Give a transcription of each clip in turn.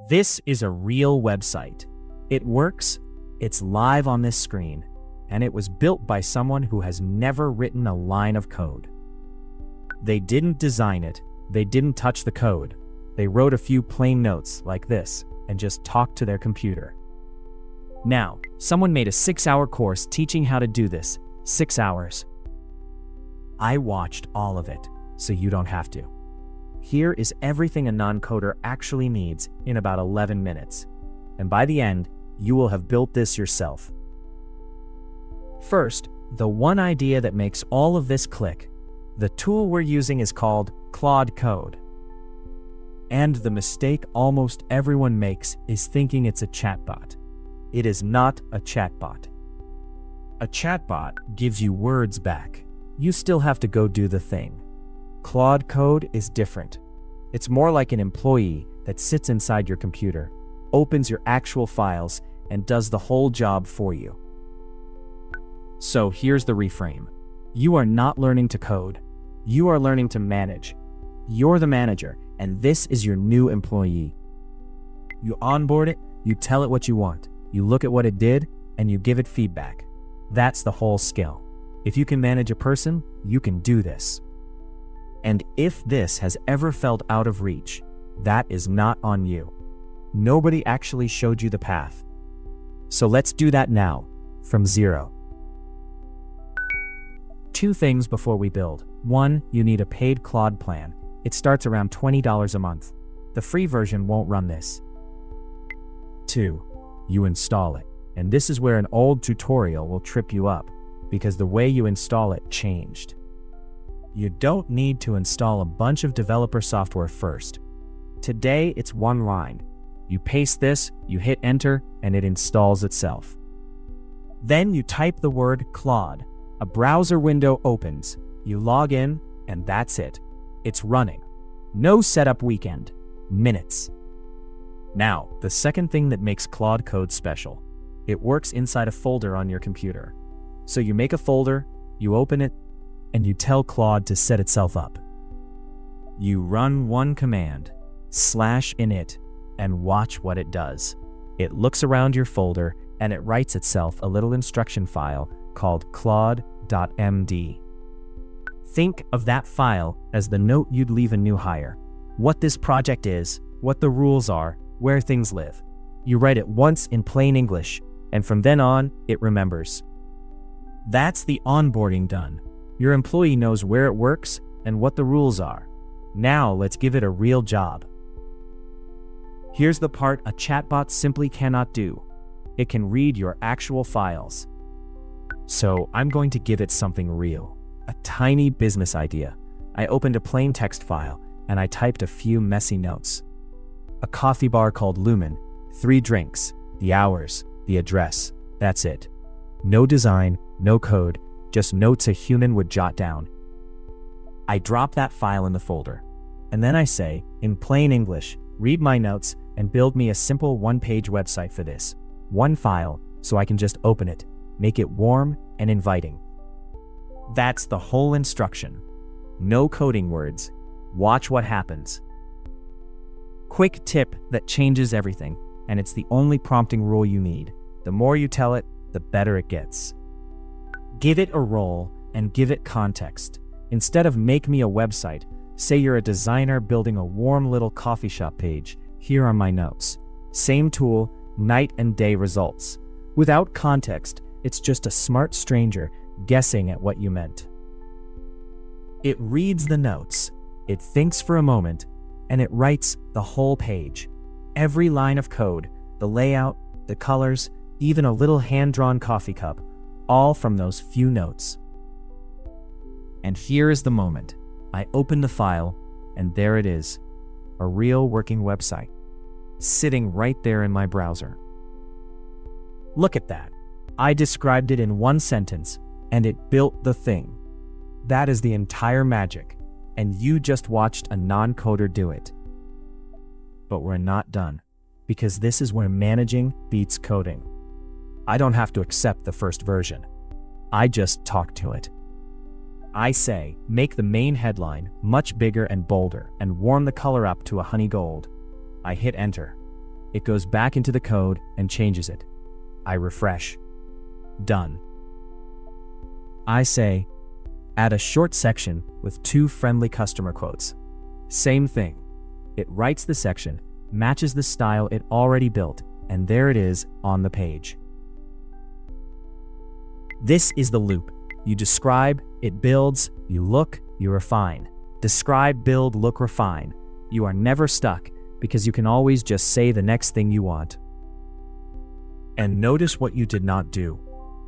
This is a real website. It works, it's live on this screen, and it was built by someone who has never written a line of code. They didn't design it, they didn't touch the code. They wrote a few plain notes like this and just talked to their computer. Now, someone made a 6-hour course teaching how to do this. 6 hours. I watched all of it, so you don't have to. Here is everything a non-coder actually needs in about 11 minutes. And by the end, you will have built this yourself. First, the one idea that makes all of this click. The tool we're using is called Claude Code. And the mistake almost everyone makes is thinking it's a chatbot. It is not a chatbot. A chatbot gives you words back. You still have to go do the thing. Claude Code is different. It's more like an employee that sits inside your computer, opens your actual files, and does the whole job for you. So here's the reframe. You are not learning to code. You are learning to manage. You're the manager, and this is your new employee. You onboard it, you tell it what you want, you look at what it did, and you give it feedback. That's the whole skill. If you can manage a person, you can do this. And if this has ever felt out of reach, that is not on you. Nobody actually showed you the path. So let's do that now, from zero. 2 things before we build. 1, you need a paid Claude plan. It starts around $20 a month. The free version won't run this. 2, you install it. And this is where an old tutorial will trip you up, because the way you install it changed. You don't need to install a bunch of developer software first. Today, it's one line. You paste this, you hit enter, and it installs itself. Then you type the word Claude. A browser window opens. You log in, and that's it. It's running. No setup weekend. Minutes. Now, the second thing that makes Claude Code special. It works inside a folder on your computer. So you make a folder, you open it, and you tell Claude to set itself up. You run one command, /init, and watch what it does. It looks around your folder, and it writes itself a little instruction file called claude.md. Think of that file as the note you'd leave a new hire. What this project is, what the rules are, where things live. You write it once in plain English, and from then on, it remembers. That's the onboarding done. Your employee knows where it works and what the rules are. Now let's give it a real job. Here's the part a chatbot simply cannot do. It can read your actual files. So I'm going to give it something real. A tiny business idea. I opened a plain text file and I typed a few messy notes. A coffee bar called Lumen, 3 drinks, the hours, the address, that's it. No design, no code, just notes a human would jot down. I drop that file in the folder. And then I say, in plain English, read my notes and build me a simple 1-page website for this. 1 file, so I can just open it, make it warm and inviting. That's the whole instruction. No coding words. Watch what happens. Quick tip that changes everything, and it's the only prompting rule you need. The more you tell it, the better it gets. Give it a role and give it context. Instead of make me a website, say you're a designer building a warm little coffee shop page. Here are my notes. Same tool, night and day results. Without context, it's just a smart stranger guessing at what you meant. It reads the notes, it thinks for a moment, and it writes the whole page. Every line of code, the layout, the colors, even a little hand-drawn coffee cup, all from those few notes. And here is the moment. I open the file, and there it is, a real working website, sitting right there in my browser. Look at that. I described it in 1 sentence, and it built the thing. That is the entire magic, and you just watched a non-coder do it. But we're not done, because this is where managing beats coding. I don't have to accept the first version. I just talk to it. I say, make the main headline much bigger and bolder and warm the color up to a honey gold. I hit enter. It goes back into the code and changes it. I refresh. Done. I say, add a short section with 2 friendly customer quotes. Same thing. It writes the section, matches the style it already built, and there it is on the page. This is the loop. You describe, it builds, you look, you refine. Describe, build, look, refine. You are never stuck because you can always just say the next thing you want. And notice what you did not do.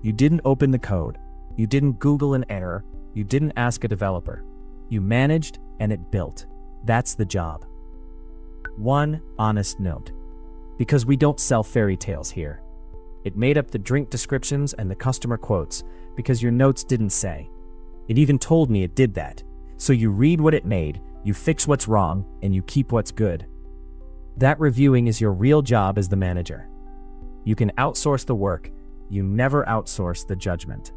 You didn't open the code. You didn't Google an error. You didn't ask a developer. You managed and it built. That's the job. One honest note. Because we don't sell fairy tales here. It made up the drink descriptions and the customer quotes because your notes didn't say. It even told me it did that. So you read what it made, you fix what's wrong, and you keep what's good. That reviewing is your real job as the manager. You can outsource the work, you never outsource the judgment.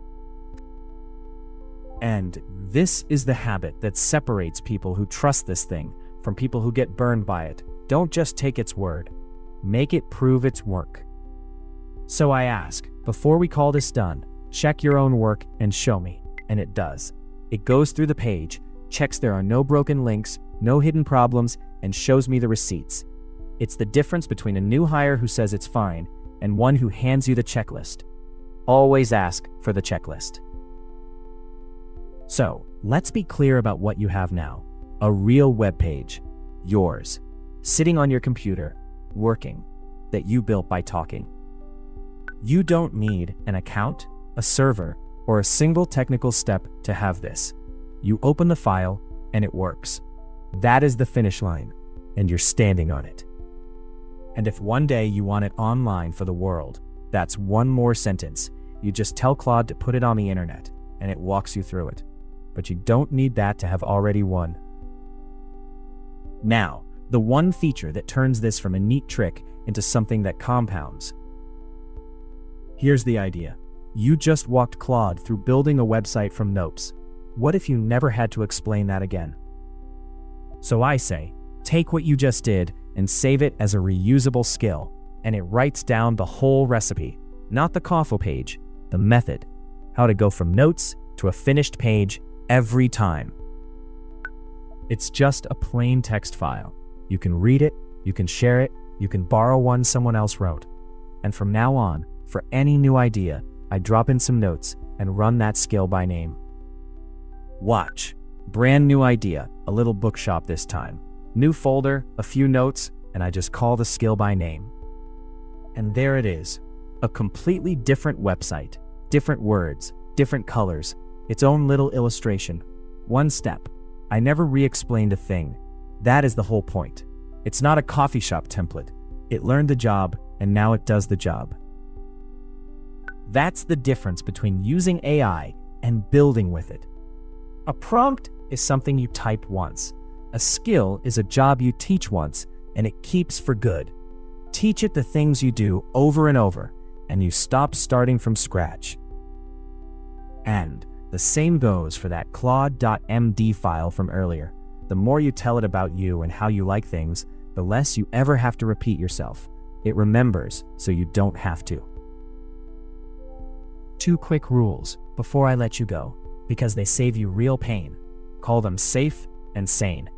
And this is the habit that separates people who trust this thing from people who get burned by it. Don't just take its word. Make it prove its work. So I ask, before we call this done, check your own work and show me. And it does. It goes through the page, checks there are no broken links, no hidden problems, and shows me the receipts. It's the difference between a new hire who says it's fine and one who hands you the checklist. Always ask for the checklist. So, let's be clear about what you have now. A real web page. Yours. Sitting on your computer. Working. That you built by talking. You don't need an account, a server, or a single technical step to have this. You open the file, and it works. That is the finish line, and you're standing on it. And if one day you want it online for the world, that's one more sentence. You just tell Claude to put it on the internet, and it walks you through it. But you don't need that to have already won. Now, the one feature that turns this from a neat trick into something that compounds. Here's the idea. You just walked Claude through building a website from notes. What if you never had to explain that again? So I say, take what you just did and save it as a reusable skill, and it writes down the whole recipe, not the coffee page, the method, how to go from notes to a finished page every time. It's just a plain text file. You can read it, you can share it, you can borrow one someone else wrote. And from now on, for any new idea, I drop in some notes and run that skill by name. Watch. Brand new idea, a little bookshop this time. New folder, a few notes, and I just call the skill by name. And there it is. A completely different website. Different words, different colors, its own little illustration. One step. I never re-explained a thing. That is the whole point. It's not a coffee shop template. It learned the job, and now it does the job. That's the difference between using AI and building with it. A prompt is something you type once. A skill is a job you teach once, and it keeps for good. Teach it the things you do over and over, and you stop starting from scratch. And the same goes for that Claude.md file from earlier. The more you tell it about you and how you like things, the less you ever have to repeat yourself. It remembers, so you don't have to. 2 quick rules before I let you go, because they save you real pain. Call them safe and sane.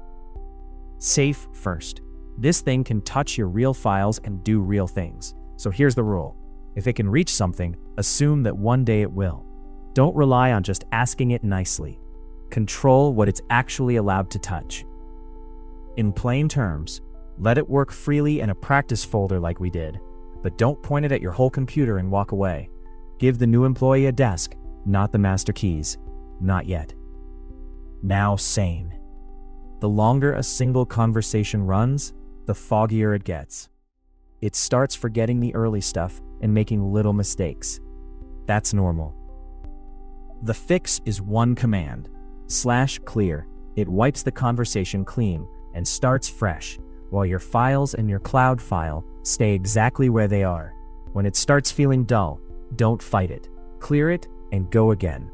Safe first. This thing can touch your real files and do real things. So here's the rule. If it can reach something, assume that one day it will. Don't rely on just asking it nicely. Control what it's actually allowed to touch. In plain terms, let it work freely in a practice folder like we did, but don't point it at your whole computer and walk away. Give the new employee a desk, not the master keys. Not yet. Now sane. The longer a single conversation runs, the foggier it gets. It starts forgetting the early stuff and making little mistakes. That's normal. The fix is one command, /clear. It wipes the conversation clean and starts fresh, while your files and your cloud file stay exactly where they are. When it starts feeling dull, don't fight it. Clear it and go again.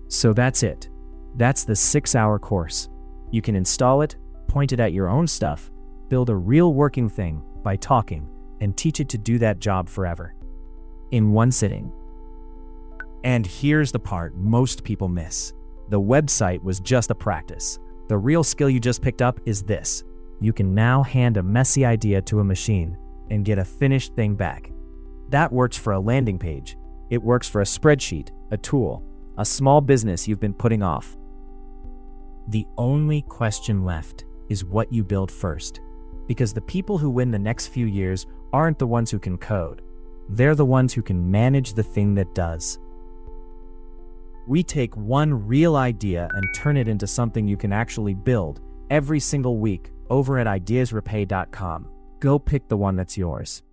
So that's it. That's the 6-hour course. You can install it, point it at your own stuff, Build a real working thing by talking and teach it to do that job forever. In one sitting. And here's the part most people miss. The website was just a practice. The real skill you just picked up is this. You can now hand a messy idea to a machine and get a finished thing back. That works for a landing page. It works for a spreadsheet, a tool, a small business you've been putting off. The only question left is what you build first. Because the people who win the next few years aren't the ones who can code. They're the ones who can manage the thing that does. We take one real idea and turn it into something you can actually build every single week over at ideasrepay.com. Go pick the one that's yours.